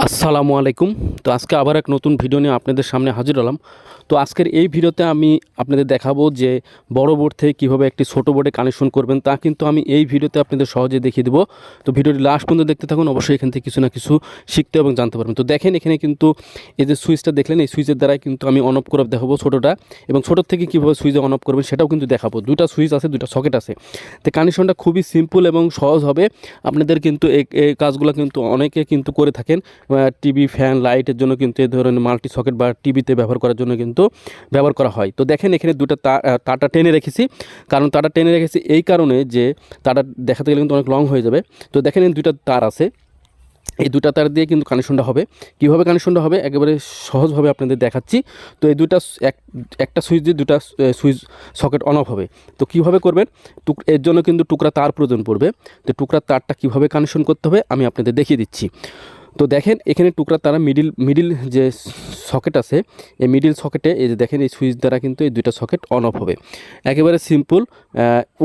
আসসালামু আলাইকুম। তো আজকে আবার এক নতুন ভিডিও নিয়ে আপনাদের সামনে হাজির হলাম। তো আজকের এই ভিডিওতে আমি আপনাদের দেখাবো যে বড় বোর্ড থেকে কীভাবে একটি ছোটো বোর্ডে কানেকশন করবেন, তা কিন্তু আমি এই ভিডিওতে আপনাদের সহজে দেখিয়ে দেবো। তো ভিডিওটি লাস্ট পর্যন্ত দেখতে থাকুন, অবশ্যই এখান থেকে কিছু না কিছু শিখতে এবং জানতে পারবেন। তো দেখেন এখানে কিন্তু এই যে সুইচটা দেখলেন, এই সুইচের দ্বারাই কিন্তু আমি অন অফ করে দেখাবো ছোটোটা, এবং ছোটোর থেকে কীভাবে সুইচে অন অফ করবেন সেটাও কিন্তু দেখাবো। দুটা সুইচ আছে, দুটা সকেট আছে। তো কানেকশনটা খুবই সিম্পল এবং সহজ হবে আপনাদের। কিন্তু এই কাজগুলো কিন্তু অনেকে কিন্তু করে থাকেন। টিভি, ফ্যান, লাইটের জন্য কিন্তু এই ধরনের মাল্টি সকেট বা টিভিতে ব্যবহার করার জন্য কিন্তু ব্যবহার করা হয়। তো দেখেন এখানে দুটো তারটা টেনে রেখেছি। কারণ তারটা টেনে রেখেছি এই কারণে যে তারটা দেখাতে গেলে কিন্তু অনেক লং হয়ে যাবে। তো দেখেন এই দুটো তার আছে, এই দুটা তার দিয়ে কিন্তু কানেকশনটা হবে। কীভাবে কানেকশনটা হবে একেবারে সহজভাবে আপনাদের দেখাচ্ছি। তো এই দুটা একটা সুইচ দিয়ে দুটা সুইচ সকেট অন অফ হবে। তো কীভাবে করবেন, এর জন্য কিন্তু টুকরা তার প্রয়োজন পড়বে। তো টুকরা তারটা কীভাবে কানেকশন করতে হবে আমি আপনাদের দেখিয়ে দিচ্ছি। তো দেখেন এখানে টুকরা তারা মিডিল যে সকেট আছে, এই মিডিল সকেটে এই যে দেখেন এই সুইচ দ্বারা কিন্তু এই দুইটা সকেট অন অফ হবে। একেবারে সিম্পল।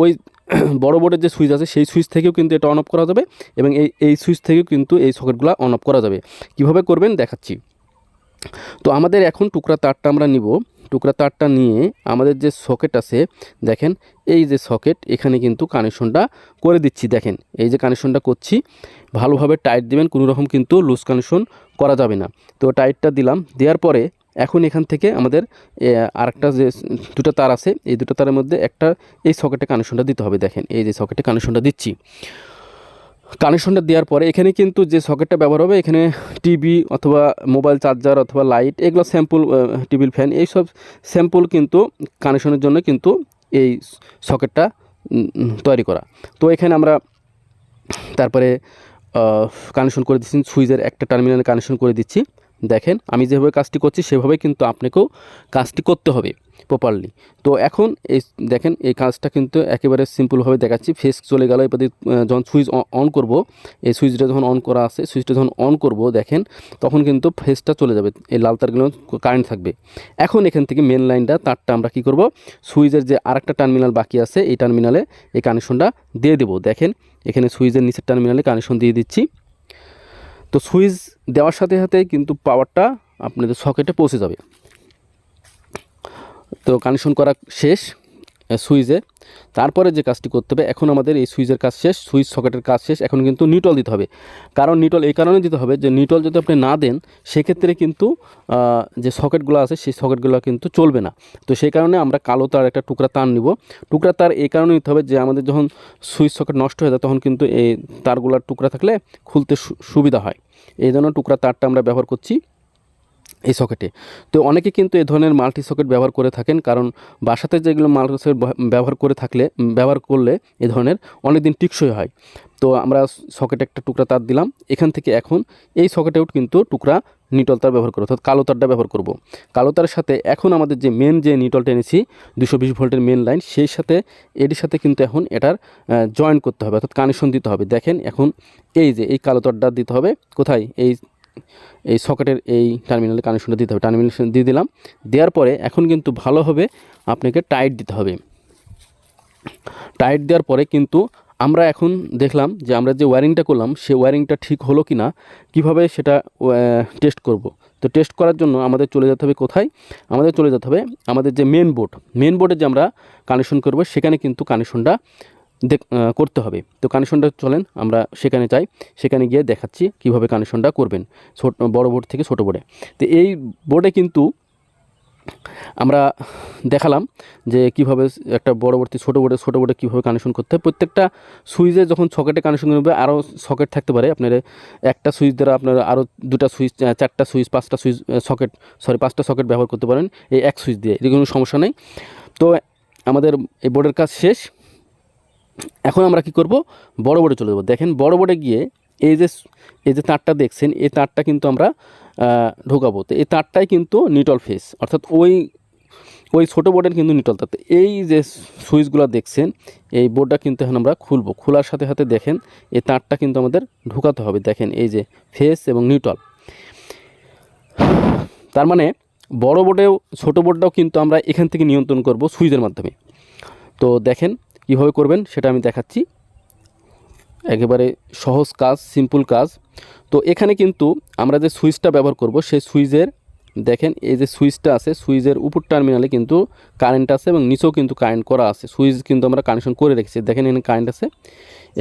ওই বড় বোর্ডের যে সুইচ আছে সেই সুইচ থেকেও কিন্তু এটা অন অফ করা যাবে, এবং এই সুইচ থেকেও কিন্তু এই সকেটগুলো অন অফ করা যাবে। কীভাবে করবেন দেখাচ্ছি। তো আমাদের এখন টুকরা তারটা আমরা নিব। টুকরা তারটা নিয়ে আমাদের যে সকেট আছে, দেখেন এই যে সকেট, এখানে কিন্তু কানেকশনটা করে দিচ্ছি। দেখেন এই যে কানেকশনটা করছি, ভালোভাবে টাইট দিবেন, কোনো রকম কিন্তু লুজ কানেকশন করা যাবে না। তো টাইটটা দিলাম, দেওয়ার পরে এখন এখান থেকে আমাদের আরেকটা যে দুটো তার আছে, এই দুটো তারের মধ্যে একটা এই সকেটে কানেকশনটা দিতে হবে। দেখেন এই যে সকেটে কানেকশনটা দিচ্ছি। কানেকশনটা দেওয়ার পরে এখানে কিন্তু যে সকেটটা ব্যবহার হবে, এখানে টিভি অথবা মোবাইল চার্জার অথবা লাইট, এগুলো স্যাম্পল, টেবিল ফ্যান, এইসব স্যাম্পল কিন্তু কানেকশনের জন্য কিন্তু এই সকেটটা তৈরি করা। তো এখানে আমরা তারপরে কানেকশন করে দিচ্ছি, সুইচের একটা টার্মিনালে কানেকশন করে দিচ্ছি। দেখেন আমি যেভাবে কাজটি করছি সেভাবে কিন্তু আপনাকেও কাজটি করতে হবে প্রপারলি। তো এখন এই দেখেন এই কাজটা কিন্তু একেবারে সিম্পলভাবে দেখাচ্ছি। ফেস চলে গেল, এবার যখন সুইচ অন করব, এই সুইচটা যখন অন করা আছে, সুইচটা যখন অন করব দেখেন তখন কিন্তু ফেসটা চলে যাবে, এই লাল তারগুলো কারেন্ট থাকবে। এখন এখান থেকে মেন লাইনটা তারটা আমরা কি করব, সুইচের যে আরেকটা টার্মিনাল বাকি আছে এই টার্মিনালে এই কানেকশনটা দিয়ে দেবো। দেখেন এখানে সুইচের নিচের টার্মিনালে কানেকশন দিয়ে দিচ্ছি। তো সুইচ দেওয়ার সাথে সাথে কিন্তু পাওয়ারটা আপনাদের সকেটে পৌঁছে যাবে। তো কানেকশন করা শেষ সুইচে। তারপরে যে কাজটি করতে হবে, এখন আমাদের এই সুইচের কাজ শেষ, সুইচ সকেটের কাজ শেষ। এখন কিন্তু নিউট্রাল দিতে হবে। কারণ নিউট্রাল এই কারণে দিতে হবে যে নিউট্রাল যদি আপনি না দেন সেক্ষেত্রে কিন্তু যে সকেটগুলো আছে সেই সকেটগুলো কিন্তু চলবে না। তো সেই কারণে আমরা কালো তার একটা টুকরা তার নিব। টুকরা তার এই কারণে নিতে হবে যে আমাদের যখন সুইচ সকেট নষ্ট হয়ে যায় তখন কিন্তু এই তারগুলোর টুকরা থাকলে খুলতে সুবিধা হয়। এই জন্য টুকরা তারটা আমরা ব্যবহার করছি এই সকেটে। তো অনেকে কিন্তু এই ধরনের মাল্টি সকেট ব্যবহার করে থাকেন, কারণ বাসাতে যেগুলো মাল্টি সকেট ব্যবহার করলে এই ধরনের অনেক দিন টিকসই হয়। তো আমরা সকেটে একটা টুকরা তার দিলাম। এখান থেকে এখন এই সকেটেও কিন্তু টুকরা নিউট্রাল তার ব্যবহার করবো, অর্থাৎ কালো তারটা ব্যবহার করব। কালো তারের সাথে এখন আমাদের যে মেন যে নিউট্রালটা এনেছি 220 ভোল্টের মেন লাইন, সেই সাথে এটির সাথে কিন্তু এখন এটার জয়েন করতে হবে, অর্থাৎ কানেকশন দিতে হবে। দেখেন এখন এই যে এই কালো তারটা দিতে হবে কোথায়, এই সকেটের এই টার্মিনালে কানেকশনটা দিতে হবে। টার্মিনেশন দিয়ে দিলাম। দেওয়ার পরে এখন কিন্তু ভালোভাবে আপনাকে টাইট দিতে হবে। টাইট দেওয়ার পরে কিন্তু আমরা এখন দেখলাম যে আমরা যে ওয়্যারিংটা করলাম সেই ওয়্যারিংটা ঠিক হলো কি না, কীভাবে সেটা টেস্ট করব। তো টেস্ট করার জন্য আমাদের চলে যেতে হবে কোথায়, আমাদের চলে যেতে হবে আমাদের যে মেন বোর্ডে যে আমরা কানেকশন করব সেখানে কিন্তু কানেকশনটা করতে হবে। তো কানেকশনটা চলেন আমরা সেখানে যাই, সেখানে গিয়ে দেখাচ্ছি কিভাবে কানেকশনটা করবেন বড় বোর্ড থেকে ছোট বোর্ডে। তো এই বোর্ডে কিন্তু আমরা দেখালাম যে কিভাবে একটা বড় বোর্ড থেকে ছোট বোর্ডে কীভাবে কানেকশন করতে হয়। প্রত্যেকটা সুইচে যখন সকেটে কানেকশন করবে আরও সকেট থাকতে পারে, আপনার একটা সুইচ দ্বারা আপনারা আরও দুটা সুইচ, চারটা সুইচ, পাঁচটা সকেট ব্যবহার করতে পারেন এই এক সুইচ দিয়ে, এর কোনো সমস্যা নেই। তো আমাদের এই বোর্ডের কাজ শেষ। এখন আমরা কি করব, বড় বোর্ডে চলে যাব। দেখেন বড় বোর্ডে গিয়ে এই যে তারটা দেখছেন, এই তারটা কিন্তু আমরা ঢোকাবো। তো এই তারটাই কিন্তু নিউট্রাল ফেস, অর্থাৎ ওই ছোটো বোর্ডের কিন্তু নিউট্রাল তার। এই যে সুইচগুলো দেখছেন এই বোর্ডটা কিন্তু এখন আমরা খুলবো। খোলার সাথে সাথে দেখেন এই তারটা কিন্তু আমাদের ঢোকাতে হবে। দেখেন এই যে ফেস এবং নিউট্রাল, তার মানে বড় বোর্ডেও ছোটো বোর্ডটাও কিন্তু আমরা এখান থেকে নিয়ন্ত্রণ করব সুইচের মাধ্যমে। তো দেখেন কীভাবে করবেন সেটা আমি দেখাচ্ছি। একেবারে সহজ কাজ, সিম্পল কাজ। তো এখানে কিন্তু আমরা যে সুইচটা ব্যবহার করব সেই সুইচের দেখেন এই যে সুইচটা আছে, সুইচের উপর টার্মিনালে কিন্তু কারেন্ট আছে এবং নিচেও কিন্তু কারেন্ট করা আছে। সুইচ কিন্তু আমরা কানেকশন করে রেখেছি, দেখেন এখানে কারেন্ট আছে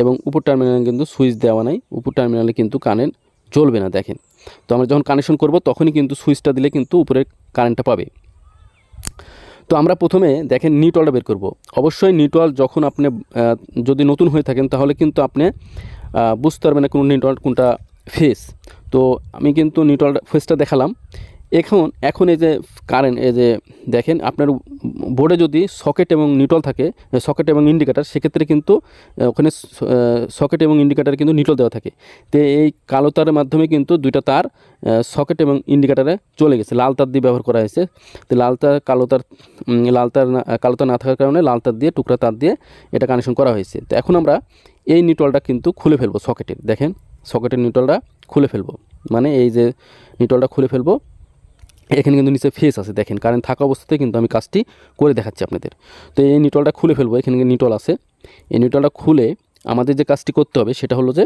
এবং উপর টার্মিনালে কিন্তু সুইচ দেওয়া নাই, উপর টার্মিনালে কিন্তু কারেন্ট জ্বলবে না দেখেন। তো আমরা যখন কানেকশন করব তখনই কিন্তু সুইচটা দিলে কিন্তু উপরে কারেন্টটা পাবে। তো আমরা প্রথমে দেখেন নিউট্রালটা বের করব। অবশ্যই নিউট্রাল যখন আপনি যদি নতুন হয়ে থাকেন তাহলে কিন্তু আপনি বুঝতে পারবেন না কোন নিউট্রাল কোনটা ফেস। তো আমি কিন্তু নিউট্রাল ফেসটা দেখালাম। এখন এই যে কারেন্ট, এই যে দেখেন আপনার বোর্ডে যদি সকেট এবং নিউট্রাল থাকে, সকেট এবং ইন্ডিকেটার, সেক্ষেত্রে কিন্তু ওখানে সকেট এবং ইন্ডিকেটারে কিন্তু নিউট্রাল দেওয়া থাকে। তো এই কালো তারের মাধ্যমে কিন্তু দুইটা তার সকেট এবং ইন্ডিকেটারে চলে গেছে, লাল তার দিয়ে ব্যবহার করা হয়েছে। তো লাল তার কালো তার না থাকার কারণে লাল তার দিয়ে, টুকরা তার দিয়ে এটা কানেকশন করা হয়েছে। তো এখন আমরা এই নিউট্রালটা কিন্তু খুলে ফেলবো সকেটের, দেখেন সকেটের নিউট্রালটা খুলে ফেলবো, মানে এই যে নিউট্রালটা খুলে ফেলবো। এখানে কিন্তু নিচে ফেস আছে, দেখেন কারেন্ট থাকা অবস্থাতে কিন্তু আমি কাজটি করে দেখাচ্ছি আপনাদের। তো এই নিউট্রালটা খুলে ফেলবো, এখানে নিউট্রাল আছে। এই নিউট্রালটা খুলে আমাদের যে কাজটি করতে হবে সেটা হলো যে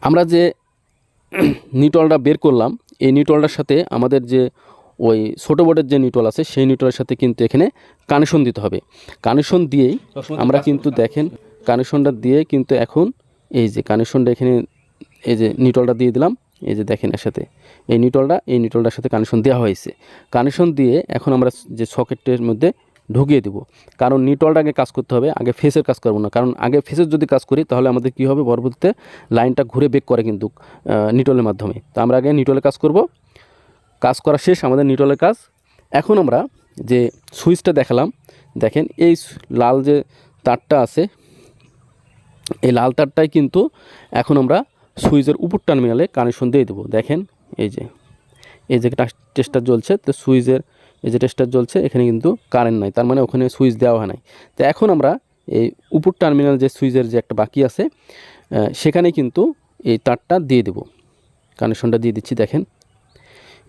আমরা যে নিউট্রালটা বের করলাম, এই নিউট্রালটার সাথে আমাদের যে ওই ছোটো বোর্ডের যে নিউট্রাল আছে সেই নিউট্রালের সাথে কিন্তু এখানে কানেকশন দিতে হবে। কানেকশন দিয়েই আমরা কিন্তু দেখেন কানেকশনটা দিয়ে কিন্তু এখন এই যে কানেকশনটা এখানে এই যে নিউট্রালটা দিয়ে দিলাম, এই যে দেখেন এর সাথে এই নিউট্রালটার সাথে কানেকশন দেওয়া হয়েছে। কানেকশন দিয়ে এখন আমরা যে সকেটের মধ্যে ঢুকিয়ে দেবো, কারণ নিউট্রালটা আগে কাজ করতে হবে, আগে ফেসের কাজ করবো না। কারণ আগে ফেসের যদি কাজ করি তাহলে আমাদের কী হবে, পরবর্তীতে লাইনটা ঘুরে বেক করে কিন্তু নিউট্রালের মাধ্যমে। তো আমরা আগে নিউট্রালের কাজ করব, কাজ করা শেষ আমাদের নিউট্রালের কাজ। এখন আমরা যে সুইচটা দেখালাম, দেখেন এই লাল যে তারটা আছে, এই লাল তারটাই কিন্তু এখন আমরা সুইচের উপর টার্মিনালে কানেকশন দিয়ে দেবো। দেখেন এই যে টেস্টার জ্বলছে, তো সুইচের এই যে টেস্টার জ্বলছে, এখানে কিন্তু কারেন্ট নাই, তার মানে ওখানে সুইচ দেওয়া হয় নাই। তো এখন আমরা এই উপর টার্মিনাল যে সুইচের যে একটা বাকি আছে সেখানে কিন্তু এই তারটা দিয়ে দেব, কানেকশনটা দিয়ে দিচ্ছি। দেখেন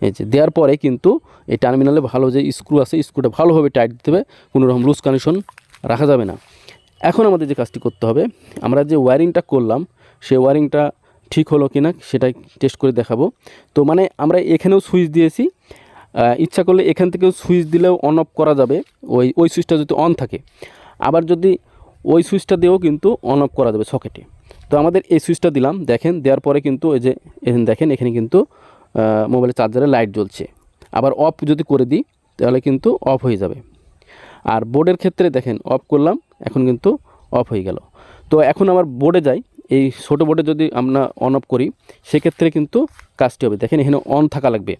এই যে দেওয়ার পরে কিন্তু এই টার্মিনালে ভালো যে স্ক্রু আছে, স্ক্রুটা ভালোভাবে টাইট দিতে হবে, কোনো রকম লুজ কানেকশন রাখা যাবে না। এখন আমাদের যে কাজটি করতে হবে, আমরা যে ওয়্যারিংটা করলাম সেই ওয়্যারিংটা ঠিক হলো কিনা সেটাই টেস্ট করে দেখাবো। তো মানে আমরা এখানেও সুইচ দিয়েছি, ইচ্ছা করলে এখান থেকেও সুইচ দিলেও অন অফ করা যাবে, ওই সুইচটা যদি অন থাকে। আবার যদি ওই সুইচটা দিয়েও কিন্তু অন অফ করা যাবে সকেটে। তো আমাদের এই সুইচটা দিলাম, দেখেন দেওয়ার পরে কিন্তু এই যে দেখেন এখানে কিন্তু মোবাইলের চার্জারে লাইট জ্বলছে। আবার অফ যদি করে দিই তাহলে কিন্তু অফ হয়ে যাবে। আর বোর্ডের ক্ষেত্রে দেখেন অফ করলাম, এখন কিন্তু অফ হয়ে গেল। তো এখন আমার বোর্ডে যাই, এই ছোটো বোর্ডে যদি আমরা অন অফ করি সেক্ষেত্রে কিন্তু কাজটি হবে। দেখেন এখানে অন থাকা লাগবে,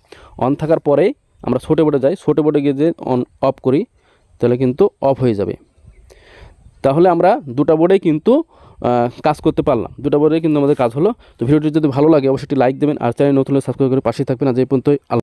অন থাকার পরে আমরা ছোটো বোর্ডে যাই, ছোটো বোর্ডে গিয়ে যে অন অফ করি তাহলে কিন্তু অফ হয়ে যাবে। তাহলে আমরা দুটো বোর্ডেই কিন্তু কাজ করতে পারলাম, দুটো বোর্ডেই কিন্তু আমাদের কাজ হলো। তো ভিডিওটি যদি ভালো লাগে অবশ্যই লাইক দেবেন, আর চ্যানেল নতুন হলে সাবস্ক্রাইব করে পাশে থাকবেন। আজ এই পর্যন্তই।